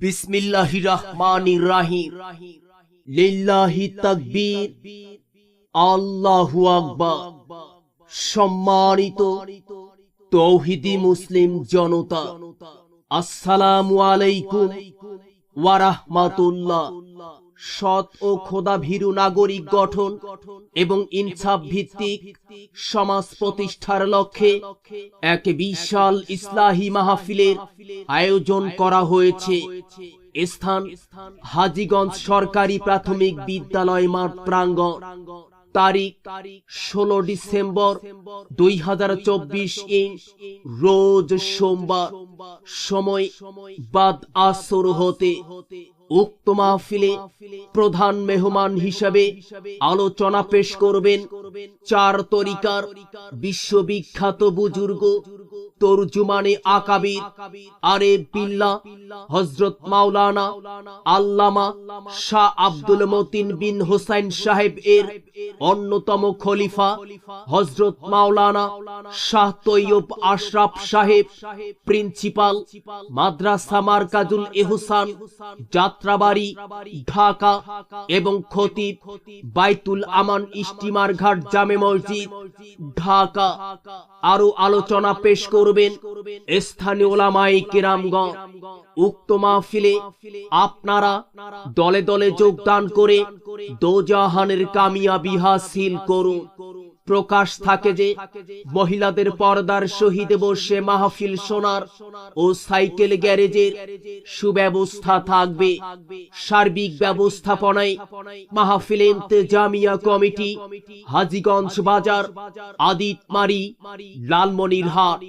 বিসমিল্লাহির রহমানির রহিম। লিল্লাহি তাকবীর, আল্লাহু আকবার। সম্মানিত তৌহিদি মুসলিম জনতা, আসসালামু আলাইকুম ওয়া রাহমাতুল্লাহ। সৎ ও খোদাভীরু নাগরিক গঠন এবং ইনসাফ ভিত্তিক সমাজ প্রতিষ্ঠার লক্ষ্যে এক বিশাল ইসলাহি মাহফিলের আয়োজন করা হয়েছে। স্থান হাজীগঞ্জ সরকারি প্রাথমিক বিদ্যালয় মাঠ প্রাঙ্গণ। তারিখ 16 ডিসেম্বর 2024 রোজ সোমবার। সময় বাদ আসর হতে। উক্ত মাহফিলে প্রধান মেহমান হিসেবে আলোচনা পেশ করবেন চার তরিকার বিশ্ববিখ্যাত বুজুর্গ তরজুমানে আকাবির আরেফ বিল্লাহ হযরত মাওলানা আল্লামা শাহ আব্দুল মতিন বিন হোসেন সাহেব এর অন্যতম খলিফা হযরত মাওলানা শাহ তৈয়ব আশরাফ সাহেব, প্রিন্সিপাল মাদ্রাসা মারকাজুল ইহসান যাত্রাবাড়ি ঢাকা, এবং খতিব বাইতুল আমান ইস্তিমার ঘাট জামে মসজিদ ঢাকা। আরো আলোচনা পেশ করবেন স্থানীয় উলামায়ে কেরামগণ। উক্ত মাহফিলে আপনারা দলে দলে যোগদান করে দোজাহানের কামিয়াবি হাসিল করুন। প্রকাশ থাকে যে মহিলাদের পর্দার সহিত বসে মাহফিল শোনার ও সাইকেল গ্যারেজের সুব্যবস্থা থাকবে। সার্বিক ব্যবস্থাপনায় মাহফিল ইন্তেজামিয়া কমিটি, হাজীগঞ্জ বাজার, আদিতমারি, লালমনিরহাট।